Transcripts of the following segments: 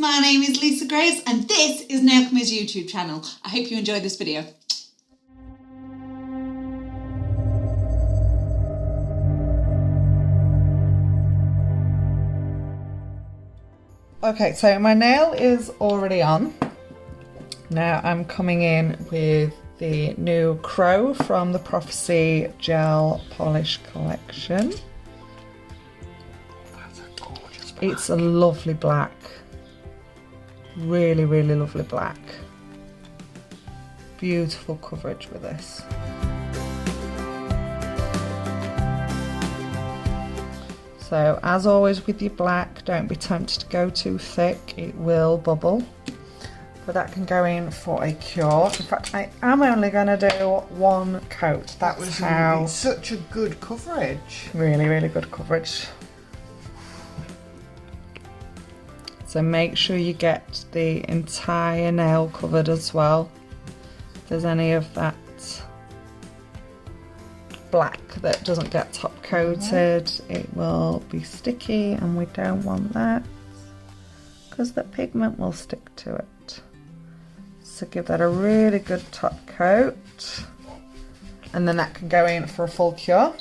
my name is Lisa Grace and this is Nailchemy's YouTube channel. I hope you enjoyed this video. Okay, so my nail is already on. Now I'm coming in with the new Crow from the Prophecy Gel Polish Collection. That's a gorgeous black. It's a lovely black. Really, really lovely black. Beautiful coverage with this. So as always with your black, don't be tempted to go too thick, it will bubble. But that can go in for a cure. In fact, I am only going to do one coat. That was how... such a good coverage. Really, really good coverage. So make sure you get the entire nail covered as well. If there's any of that black that doesn't get top coated, it will be sticky and we don't want that because the pigment will stick to it. So give that a really good top coat and then that can go in for a full cure.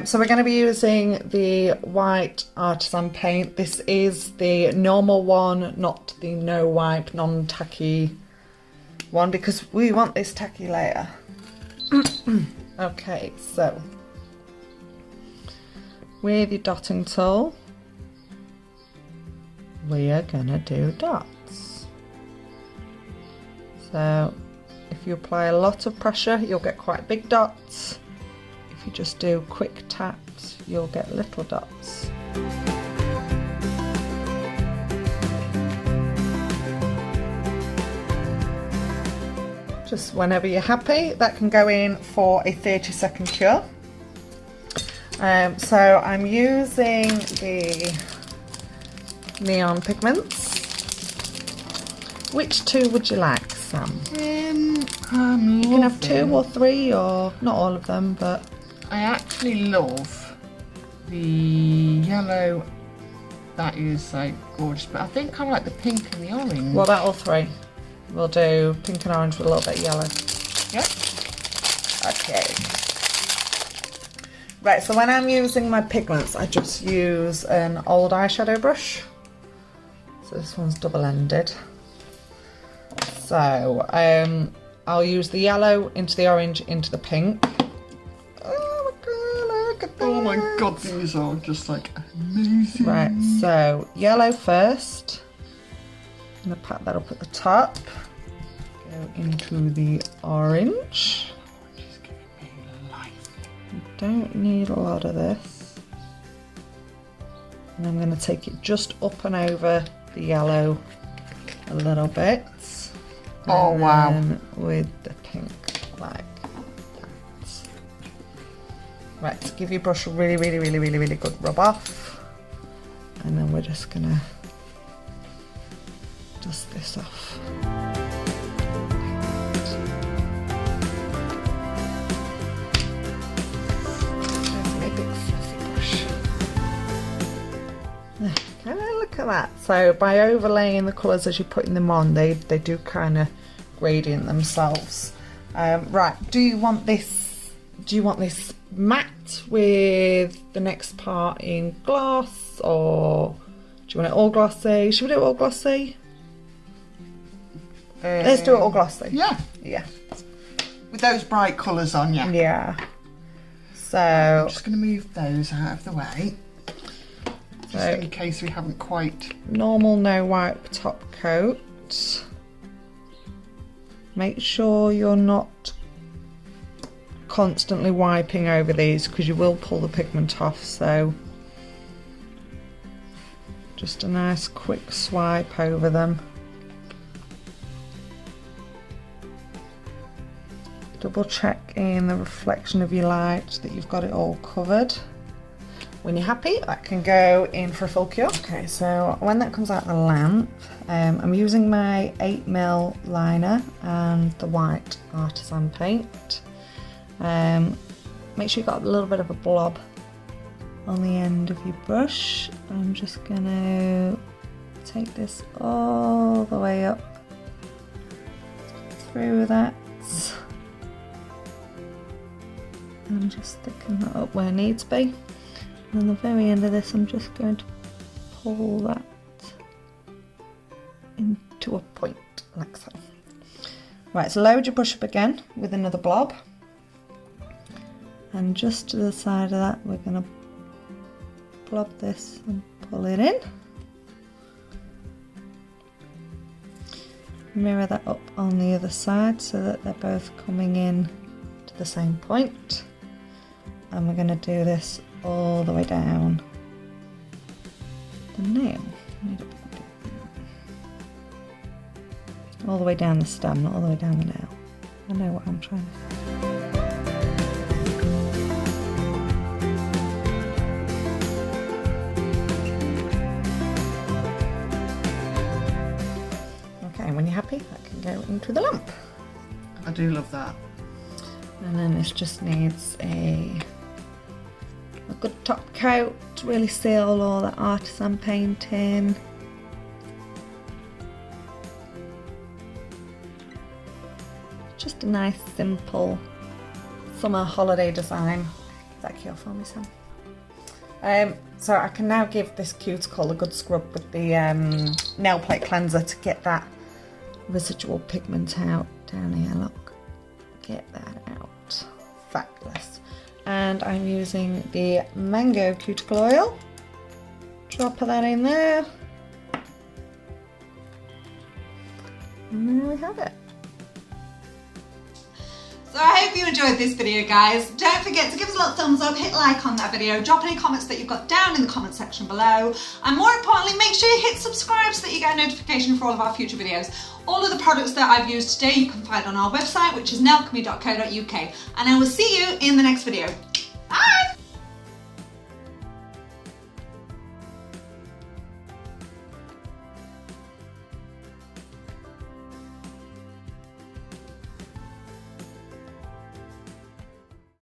So we're going to be using the white artisan paint. This is the normal one, not the no wipe, non-tacky one, because we want this tacky layer. Okay, so with your dotting tool, we are going to do dots. So if you apply a lot of pressure, you'll get quite big dots. If you just do quick taps, you'll get little dots. Just whenever you're happy, that can go in for a 30-second cure. So I'm using the Neon Pigments. Which two would you like, Sam? You can have 2 or 3, or not all of them, but... I actually love the yellow. That is like gorgeous, but I think I like the pink and the orange. What about all 3? We'll do pink and orange with a little bit of yellow. Yep. Okay. Right, so when I'm using my pigments, I just use an old eyeshadow brush. So this one's double-ended. So I'll use the yellow into the orange into the pink. Oh my god, look at that. Oh my god, these are just like amazing. Right, so yellow first. I'm going to pat that up at the top. Go into the orange. She's giving me life. You don't need a lot of this. And I'm going to take it just up and over the yellow a little bit. Oh and wow. Then with the pink like that. Right, so give your brush a really, really, really, really, really good rub off. And then we're just going to dust this off. My big fluffy brush. Okay, look at that. So by overlaying the colours as you're putting them on, they do kind of gradient themselves. Right, do you want this matte with the next part in gloss, or do you want it all glossy? Should we do it all glossy? Let's do it all glossy. Yeah. Yeah. With those bright colours on, yeah. Yeah. So I'm just going to move those out of the way. Just So, in case we haven't quite... normal no wipe top coat. Make sure you're not constantly wiping over these because you will pull the pigment off, so just a nice quick swipe over them. Double check in the reflection of your light that you've got it all covered. When you're happy, that can go in for a full cure. Okay, so when that comes out the lamp, I'm using my 8mm liner and the white artisan paint. Make sure you've got a little bit of a blob on the end of your brush. I'm just gonna take this all the way up through that and just thicken that up where it needs to be. And on the very end of this, I'm just going to pull that into a point like so. Right, so load your brush up again with another blob, and just to the side of that we're going to blob this and pull it in. Mirror that up on the other side so that they're both coming in to the same point, and we're going to do this all the way down the nail. All the way down the stem, not all the way down the nail. I know what I'm trying to say. Okay, and when you're happy, that can go into the lamp. I do love that. And then this just needs a good top coat to really seal all that artisan painting. Just a nice simple summer holiday design. Is that cute for me, Sam? So I can now give this cuticle a good scrub with the nail plate cleanser to get that residual pigment out down here. Look, get that out. Fabulous. And I'm using the mango cuticle oil. Drop that in there. And there we have it. So I hope you enjoyed this video, guys. Don't forget to give us a little thumbs up, hit like on that video, drop any comments that you've got down in the comment section below, and more importantly, make sure you hit subscribe so that you get a notification for all of our future videos. All of the products that I've used today you can find on our website, which is nailchemy.co.uk, and I will see you in the next video. Bye!